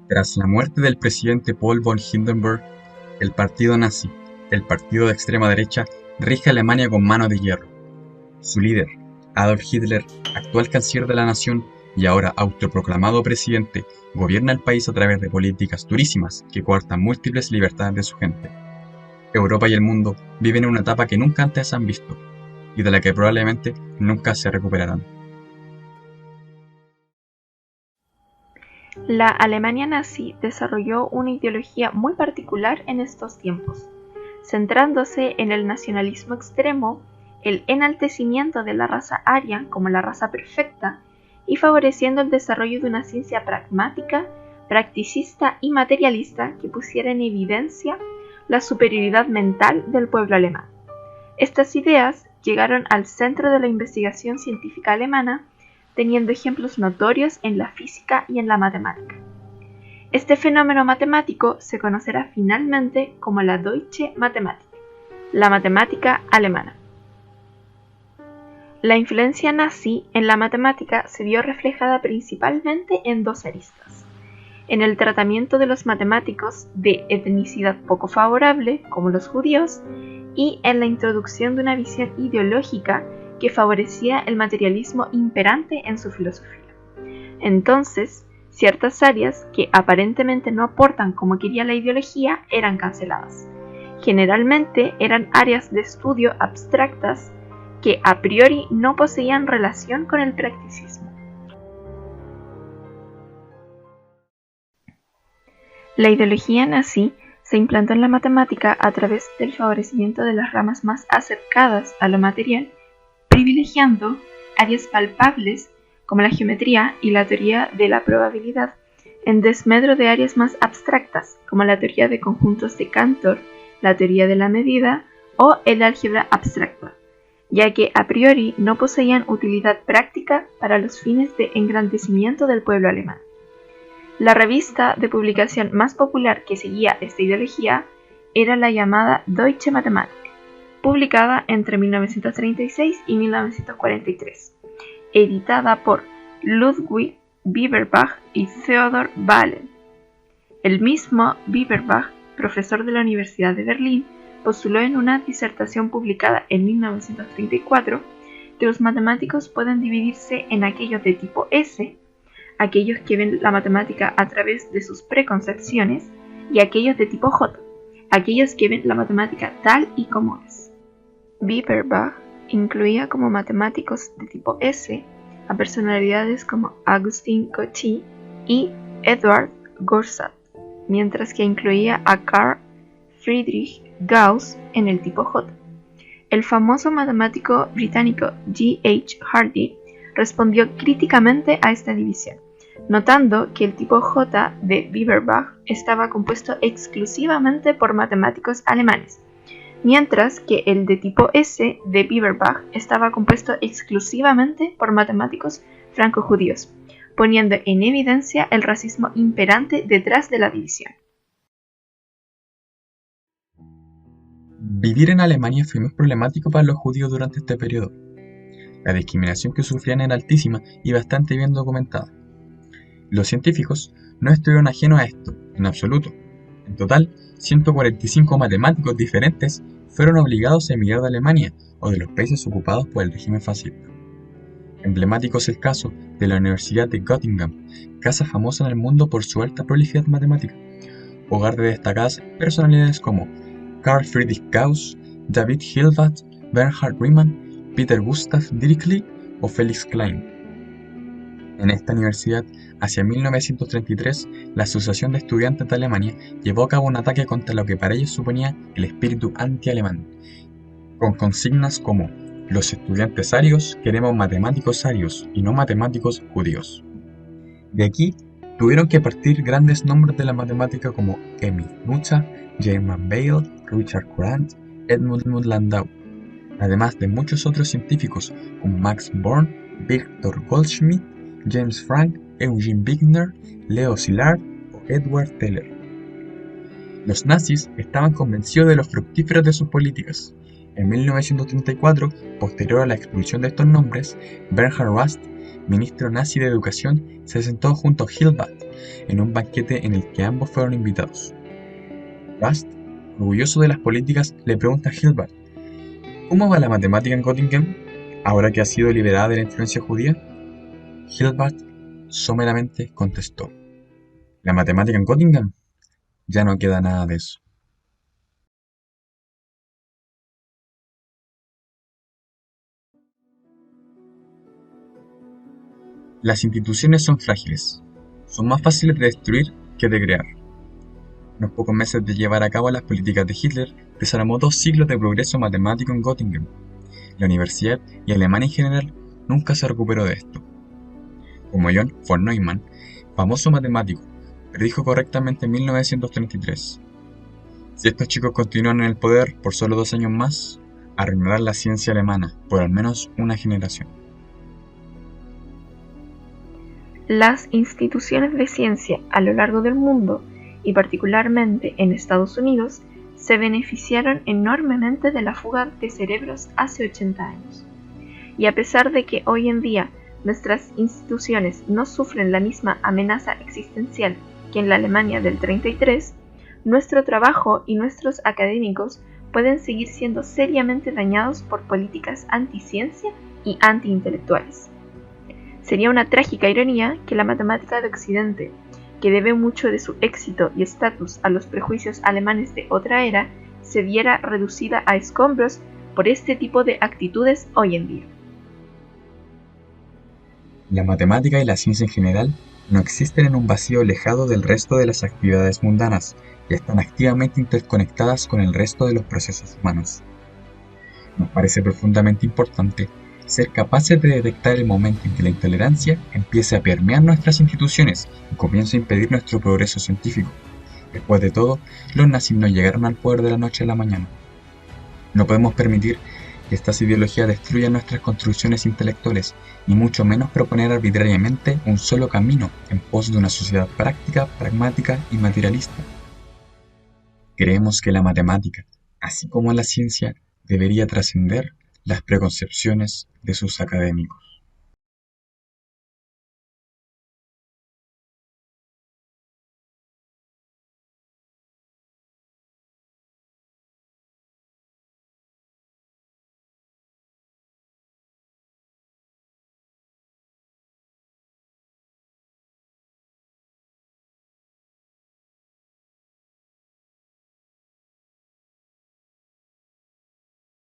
Tras la muerte del presidente Paul von Hindenburg, el partido nazi, el partido de extrema derecha, rige Alemania con mano de hierro. Su líder, Adolf Hitler, actual canciller de la nación y ahora autoproclamado presidente, gobierna el país a través de políticas durísimas que coartan múltiples libertades de su gente. Europa y el mundo viven en una etapa que nunca antes han visto y de la que probablemente nunca se recuperarán. La Alemania nazi desarrolló una ideología muy particular en estos tiempos, centrándose en el nacionalismo extremo, el enaltecimiento de la raza aria como la raza perfecta y favoreciendo el desarrollo de una ciencia pragmática, practicista y materialista que pusiera en evidencia la superioridad mental del pueblo alemán. Estas ideas llegaron al centro de la investigación científica alemana, teniendo ejemplos notorios en la física y en la matemática. Este fenómeno matemático se conocerá finalmente como la Deutsche Mathematik, la matemática alemana. La influencia nazi en la matemática se vio reflejada principalmente en dos aristas: en el tratamiento de los matemáticos de etnicidad poco favorable, como los judíos, y en la introducción de una visión ideológica que favorecía el materialismo imperante en su filosofía. Entonces, ciertas áreas que aparentemente no aportan como quería la ideología eran canceladas. Generalmente eran áreas de estudio abstractas que a priori no poseían relación con el practicismo. La ideología nazi se implantó en la matemática a través del favorecimiento de las ramas más acercadas a lo material, privilegiando áreas palpables como la geometría y la teoría de la probabilidad, en desmedro de áreas más abstractas como la teoría de conjuntos de Cantor, la teoría de la medida o el álgebra abstracta, ya que a priori no poseían utilidad práctica para los fines de engrandecimiento del pueblo alemán. La revista de publicación más popular que seguía esta ideología era la llamada Deutsche Mathematik, publicada entre 1936 y 1943, editada por Ludwig Bieberbach y Theodor Vahlen. El mismo Bieberbach, profesor de la Universidad de Berlín, postuló en una disertación publicada en 1934 que los matemáticos pueden dividirse en aquellos de tipo S, aquellos que ven la matemática a través de sus preconcepciones, y aquellos de tipo J, aquellos que ven la matemática tal y como es. Bieberbach incluía como matemáticos de tipo S a personalidades como Augustin Cauchy y Edward Gorsat, mientras que incluía a Carl Friedrich Gauss en el tipo J. El famoso matemático británico G. H. Hardy respondió críticamente a esta división, notando que el tipo J de Bieberbach estaba compuesto exclusivamente por matemáticos alemanes, mientras que el de tipo S de Bieberbach estaba compuesto exclusivamente por matemáticos franco-judíos, poniendo en evidencia el racismo imperante detrás de la división. Vivir en Alemania fue muy problemático para los judíos durante este periodo. La discriminación que sufrían era altísima y bastante bien documentada. Los científicos no estuvieron ajenos a esto, en absoluto. En total, 145 matemáticos diferentes fueron obligados a emigrar de Alemania o de los países ocupados por el régimen fascista. Emblemático es el caso de la Universidad de Göttingen, casa famosa en el mundo por su alta prolijdad matemática, hogar de destacadas personalidades como Carl Friedrich Gauss, David Hilbert, Bernhard Riemann, Peter Gustav Dirichlet o Felix Klein. En esta universidad, hacia 1933, la Asociación de Estudiantes de Alemania llevó a cabo un ataque contra lo que para ellos suponía el espíritu anti-alemán, con consignas como: los estudiantes arios queremos matemáticos arios y no matemáticos judíos. De aquí tuvieron que partir grandes nombres de la matemática como Emil Nuzza, German Bayle, Richard Courant, Edmund Landau, además de muchos otros científicos como Max Born, Victor Goldschmidt, James Franck, Eugene Wigner, Leo Szilard o Edward Teller. Los nazis estaban convencidos de los fructíferos de sus políticas. En 1934, posterior a la expulsión de estos nombres, Bernhard Rust, ministro nazi de Educación, se sentó junto a Hilbert en un banquete en el que ambos fueron invitados. Rast, orgulloso de las políticas, le pregunta a Hilbert: ¿cómo va la matemática en Göttingen, ahora que ha sido liberada de la influencia judía? Hilbert someramente contestó: ¿la matemática en Göttingen? Ya no queda nada de eso. Las instituciones son frágiles. Son más fáciles de destruir que de crear. Unos pocos meses de llevar a cabo las políticas de Hitler desarmó 2 siglos de progreso matemático en Göttingen. La universidad y Alemania en general nunca se recuperó de esto. Como John von Neumann, famoso matemático, predijo correctamente en 1933: si estos chicos continúan en el poder por solo 2 años más, arruinarán la ciencia alemana por al menos una generación. Las instituciones de ciencia a lo largo del mundo, y particularmente en Estados Unidos, se beneficiaron enormemente de la fuga de cerebros hace 80 años. Y a pesar de que hoy en día nuestras instituciones no sufren la misma amenaza existencial que en la Alemania del 33, nuestro trabajo y nuestros académicos pueden seguir siendo seriamente dañados por políticas anticiencia y antiintelectuales. Sería una trágica ironía que la matemática de Occidente, que debe mucho de su éxito y estatus a los prejuicios alemanes de otra era, se viera reducida a escombros por este tipo de actitudes hoy en día. La matemática y la ciencia en general no existen en un vacío alejado del resto de las actividades mundanas y están activamente interconectadas con el resto de los procesos humanos. Nos parece profundamente importante ser capaces de detectar el momento en que la intolerancia empiece a permear nuestras instituciones y comience a impedir nuestro progreso científico. Después de todo, los nazis no llegaron al poder de la noche a la mañana. No podemos permitir que estas ideologías destruyan nuestras construcciones intelectuales, ni mucho menos proponer arbitrariamente un solo camino en pos de una sociedad práctica, pragmática y materialista. Creemos que la matemática, así como la ciencia, debería trascender las preconcepciones de sus académicos.